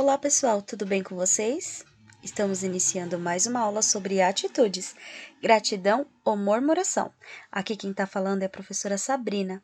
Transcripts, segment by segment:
Olá pessoal, tudo bem com vocês? Estamos iniciando mais uma aula sobre atitudes, gratidão ou murmuração. Aqui quem está falando é a professora Sabrina.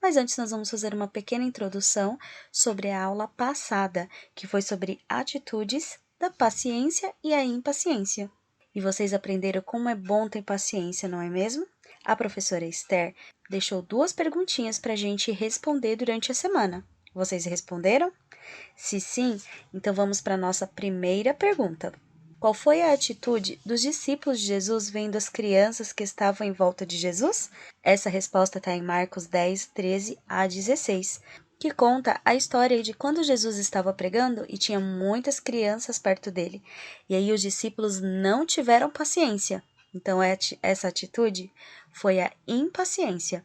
Mas antes nós vamos fazer uma pequena introdução sobre a aula passada, que foi sobre atitudes da paciência e a impaciência. E vocês aprenderam como é bom ter paciência, não é mesmo? A professora Esther deixou 2 perguntinhas para a gente responder durante a semana. Vocês responderam? Se sim, então vamos para a nossa primeira pergunta. Qual foi a atitude dos discípulos de Jesus vendo as crianças que estavam em volta de Jesus? Essa resposta está em Marcos 10, 13 a 16, que conta a história de quando Jesus estava pregando e tinha muitas crianças perto dele. E aí os discípulos não tiveram paciência. Então essa atitude foi a impaciência.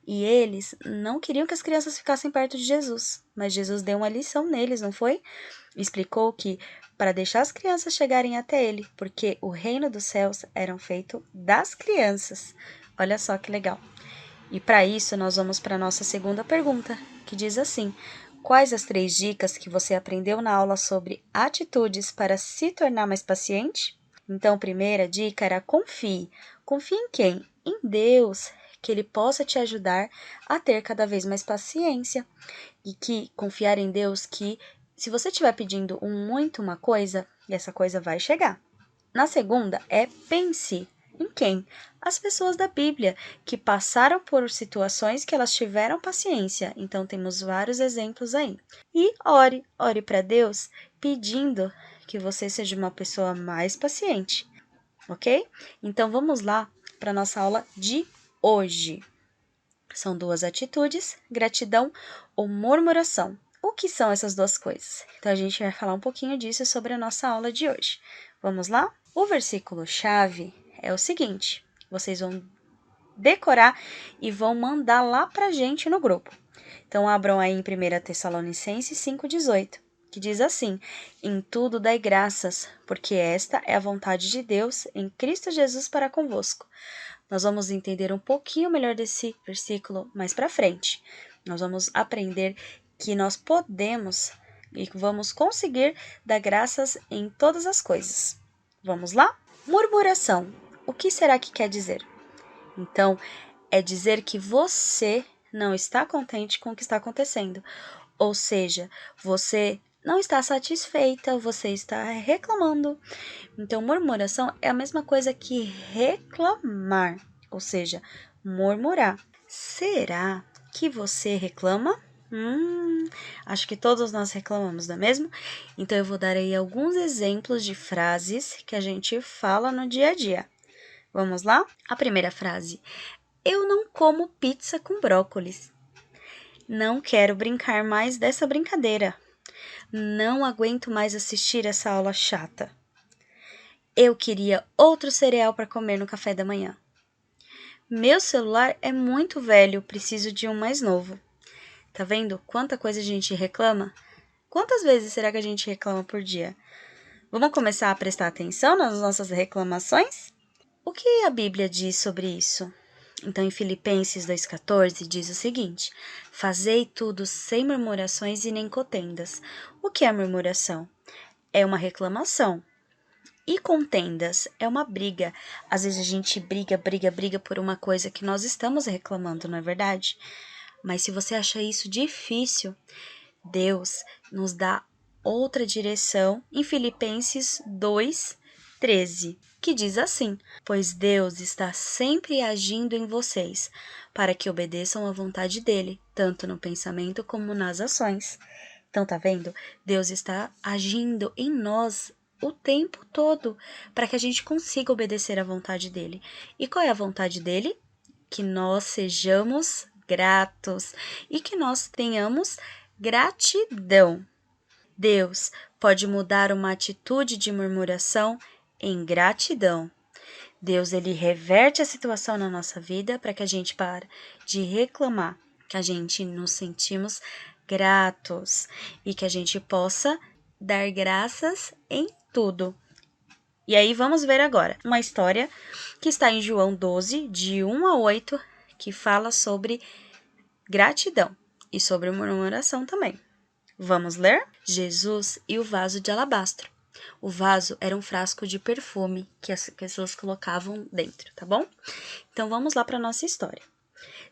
E eles não queriam que as crianças ficassem perto de Jesus, mas Jesus deu uma lição neles, não foi? Explicou que para deixar as crianças chegarem até ele, porque o reino dos céus era feito das crianças. Olha só que legal. E para isso nós vamos para a nossa segunda pergunta, que diz assim: quais as 3 dicas que você aprendeu na aula sobre atitudes para se tornar mais paciente? Então, a primeira dica era confie. Confie em quem? Em Deus, que Ele possa te ajudar a ter cada vez mais paciência. E que confiar em Deus que se você estiver pedindo muito uma coisa, essa coisa vai chegar. Na segunda é pense. Em quem? As pessoas da Bíblia, que passaram por situações que elas tiveram paciência. Então, temos vários exemplos aí. E ore para Deus pedindo que você seja uma pessoa mais paciente, ok? Então, vamos lá para a nossa aula de hoje. São 2 atitudes, gratidão ou murmuração. O que são essas 2 coisas? Então, a gente vai falar um pouquinho disso sobre a nossa aula de hoje. Vamos lá? O versículo-chave é o seguinte, vocês vão decorar e vão mandar lá pra gente no grupo. Então, abram aí em 1 Tessalonicenses 5,18, que diz assim: em tudo dai graças, porque esta é a vontade de Deus em Cristo Jesus para convosco. Nós vamos entender um pouquinho melhor desse versículo mais para frente. Nós vamos aprender que nós podemos e vamos conseguir dar graças em todas as coisas. Vamos lá? Murmuração. O que será que quer dizer? Então, é dizer que você não está contente com o que está acontecendo. Ou seja, você não está satisfeita, você está reclamando. Então, murmuração é a mesma coisa que reclamar, ou seja, murmurar. Será que você reclama? Acho que todos nós reclamamos, não é mesmo? Então, eu vou dar aí alguns exemplos de frases que a gente fala no dia a dia. Vamos lá? A primeira frase: eu não como pizza com brócolis. Não quero brincar mais dessa brincadeira. Não aguento mais assistir essa aula chata. Eu queria outro cereal para comer no café da manhã. Meu celular é muito velho, preciso de um mais novo. Tá vendo quanta coisa a gente reclama? Quantas vezes será que a gente reclama por dia? Vamos começar a prestar atenção nas nossas reclamações? O que a Bíblia diz sobre isso? Então, em Filipenses 2,14 diz o seguinte: fazei tudo sem murmurações e nem contendas. O que é murmuração? É uma reclamação. E contendas é uma briga. Às vezes a gente briga por uma coisa que nós estamos reclamando, não é verdade? Mas se você acha isso difícil, Deus nos dá outra direção em Filipenses 2:13, que diz assim: pois Deus está sempre agindo em vocês, para que obedeçam à vontade dele, tanto no pensamento como nas ações. Então, tá vendo? Deus está agindo em nós o tempo todo, para que a gente consiga obedecer à vontade dele. E qual é a vontade dele? Que nós sejamos gratos e que nós tenhamos gratidão. Deus pode mudar uma atitude de murmuração em gratidão. Deus, ele reverte a situação na nossa vida para que a gente pare de reclamar, que a gente nos sentimos gratos e que a gente possa dar graças em tudo. E aí vamos ver agora uma história que está em João 12, de 1 a 8, que fala sobre gratidão e sobre murmuração também. Vamos ler? Jesus e o vaso de alabastro. O vaso era um frasco de perfume que as pessoas colocavam dentro, tá bom? Então vamos lá para a nossa história.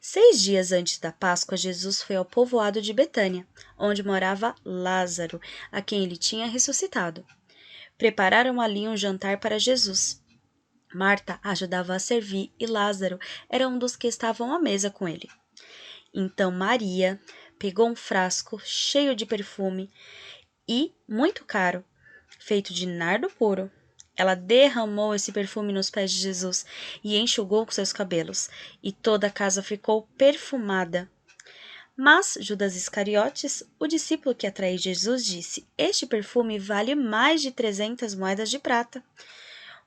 6 dias antes da Páscoa, Jesus foi ao povoado de Betânia, onde morava Lázaro, a quem ele tinha ressuscitado. Prepararam ali um jantar para Jesus. Marta ajudava a servir e Lázaro era um dos que estavam à mesa com ele. Então Maria pegou um frasco cheio de perfume e muito caro, feito de nardo puro. Ela derramou esse perfume nos pés de Jesus e enxugou com seus cabelos, e toda a casa ficou perfumada. Mas Judas Iscariotes, o discípulo que atraiu Jesus, disse: Este perfume vale mais de 300 moedas de prata.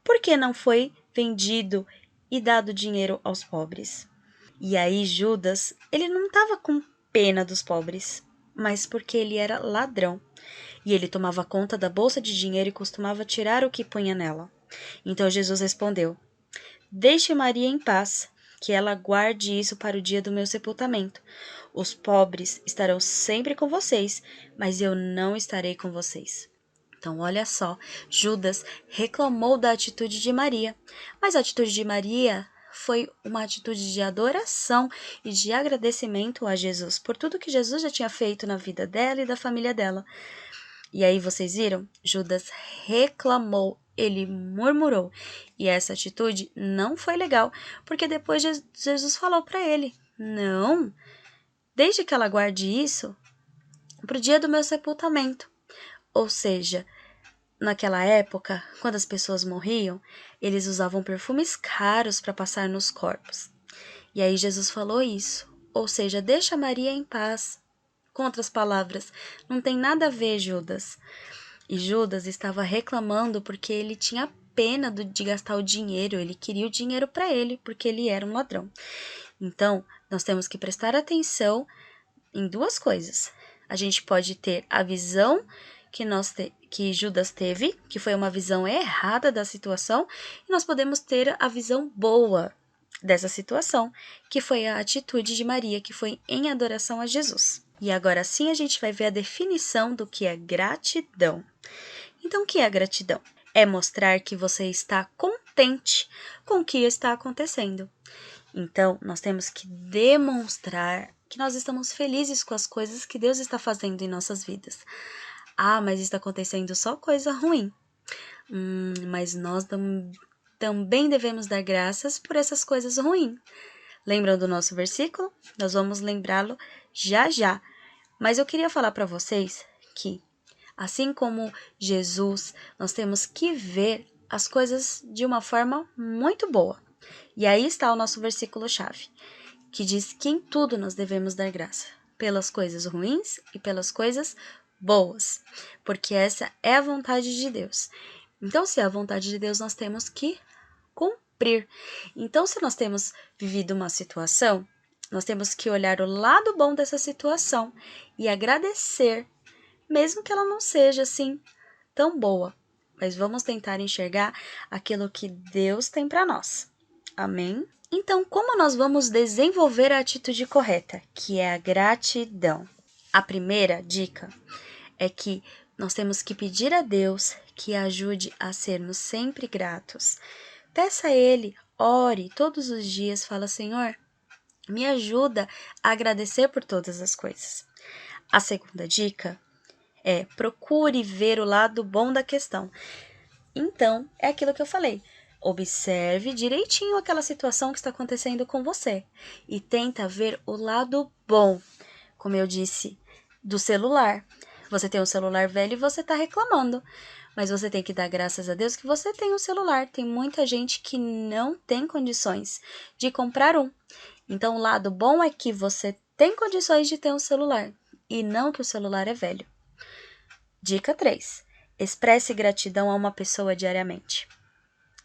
Por que não foi vendido e dado dinheiro aos pobres? E aí Judas, ele não estava com pena dos pobres, mas porque ele era ladrão. E ele tomava conta da bolsa de dinheiro e costumava tirar o que punha nela. Então Jesus respondeu: Deixe Maria em paz, que ela guarde isso para o dia do meu sepultamento. Os pobres estarão sempre com vocês, mas eu não estarei com vocês. Então, olha só, Judas reclamou da atitude de Maria, mas a atitude de Maria foi uma atitude de adoração e de agradecimento a Jesus por tudo que Jesus já tinha feito na vida dela e da família dela. E aí vocês viram? Judas reclamou, ele murmurou. E essa atitude não foi legal, porque depois Jesus falou para ele: Não, deixe que ela guarde isso para o dia do meu sepultamento. Ou seja, naquela época, quando as pessoas morriam, eles usavam perfumes caros para passar nos corpos. E aí Jesus falou isso. Ou seja, deixa Maria em paz. Com outras palavras, não tem nada a ver, Judas. E Judas estava reclamando porque ele tinha pena de gastar o dinheiro, ele queria o dinheiro para ele, porque ele era um ladrão. Então, nós temos que prestar atenção em duas coisas. A gente pode ter a visão que Judas teve, que foi uma visão errada da situação, e nós podemos ter a visão boa dessa situação, que foi a atitude de Maria, que foi em adoração a Jesus. E agora sim a gente vai ver a definição do que é gratidão. Então, o que é gratidão? É mostrar que você está contente com o que está acontecendo. Então, nós temos que demonstrar que nós estamos felizes com as coisas que Deus está fazendo em nossas vidas. Ah, mas está acontecendo só coisa ruim. Mas nós também devemos dar graças por essas coisas ruins. Lembram do nosso versículo? Nós vamos lembrá-lo já já. Mas eu queria falar para vocês que, assim como Jesus, nós temos que ver as coisas de uma forma muito boa. E aí está o nosso versículo-chave, que diz que em tudo nós devemos dar graça, pelas coisas ruins e pelas coisas boas, porque essa é a vontade de Deus. Então, se é a vontade de Deus, nós temos que cumprir. Então, se nós temos vivido uma situação, nós temos que olhar o lado bom dessa situação e agradecer, mesmo que ela não seja assim tão boa. Mas vamos tentar enxergar aquilo que Deus tem para nós. Amém? Então, como nós vamos desenvolver a atitude correta, que é a gratidão? A primeira dica é que nós temos que pedir a Deus que ajude a sermos sempre gratos. Peça a Ele, ore todos os dias, fala: Senhor, me ajuda a agradecer por todas as coisas. A segunda dica é: procure ver o lado bom da questão. Então, é aquilo que eu falei. Observe direitinho aquela situação que está acontecendo com você e tenta ver o lado bom, como eu disse, do celular. Você tem um celular velho e você está reclamando, mas você tem que dar graças a Deus que você tem um celular. Tem muita gente que não tem condições de comprar um. Então, o lado bom é que você tem condições de ter um celular e não que o celular é velho. Dica 3. Expresse gratidão a uma pessoa diariamente.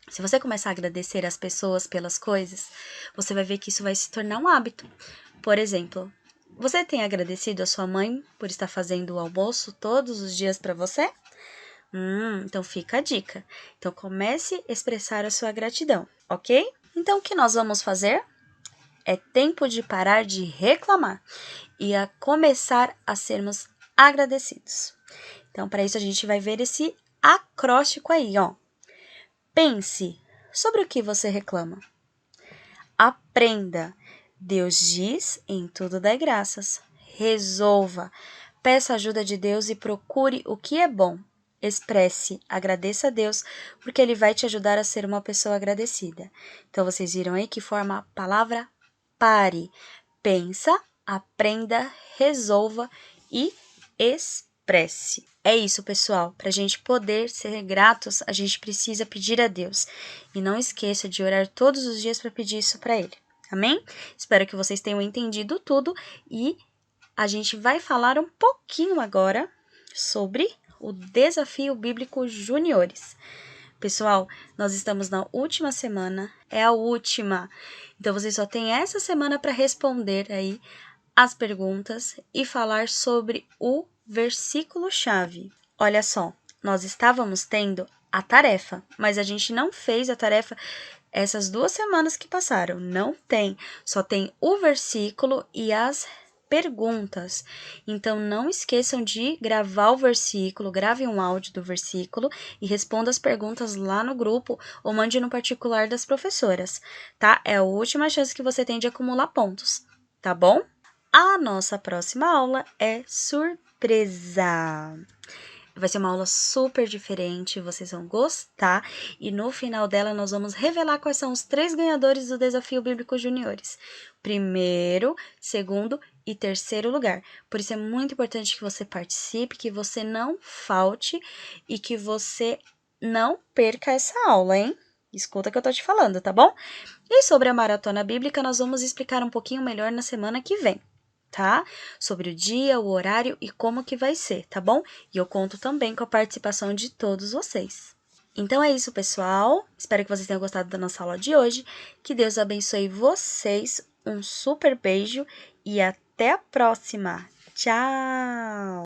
Se você começar a agradecer as pessoas pelas coisas, você vai ver que isso vai se tornar um hábito. Por exemplo, você tem agradecido a sua mãe por estar fazendo o almoço todos os dias para você? Então fica a dica. Então comece a expressar a sua gratidão, ok? Então o que nós vamos fazer? É tempo de parar de reclamar e a começar a sermos agradecidos. Então, para isso, a gente vai ver esse acróstico aí, ó. Pense sobre o que você reclama. Aprenda. Deus diz: em tudo dai graças. Resolva. Peça ajuda de Deus e procure o que é bom. Expresse, agradeça a Deus, porque Ele vai te ajudar a ser uma pessoa agradecida. Então, vocês viram aí que forma a palavra pare. Pensa, aprenda, resolva e expresse. É isso, pessoal. Para a gente poder ser gratos, a gente precisa pedir a Deus. E não esqueça de orar todos os dias para pedir isso para Ele. Amém? Espero que vocês tenham entendido tudo e a gente vai falar um pouquinho agora sobre o Desafio Bíblico Juniores. Pessoal, nós estamos na última semana, é a última. Então, vocês só têm essa semana para responder aí as perguntas e falar sobre o versículo-chave. Olha só, nós estávamos tendo a tarefa, mas a gente não fez a tarefa essas 2 semanas que passaram. Não tem, só tem o versículo e as perguntas. Então, não esqueçam de gravar o versículo, grave um áudio do versículo e responda as perguntas lá no grupo ou mande no particular das professoras, tá? É a última chance que você tem de acumular pontos, tá bom? A nossa próxima aula é surpresa. Vai ser uma aula super diferente, vocês vão gostar. E no final dela, nós vamos revelar quais são os 3 ganhadores do Desafio Bíblico Juniores. Primeiro, segundo e terceiro lugar. Por isso é muito importante que você participe, que você não falte e que você não perca essa aula, hein? Escuta o que eu tô te falando, tá bom? E sobre a maratona bíblica, nós vamos explicar um pouquinho melhor na semana que vem, tá? Sobre o dia, o horário e como que vai ser, tá bom? E eu conto também com a participação de todos vocês. Então é isso, pessoal. Espero que vocês tenham gostado da nossa aula de hoje. Que Deus abençoe vocês. Um super beijo e até a próxima. Tchau!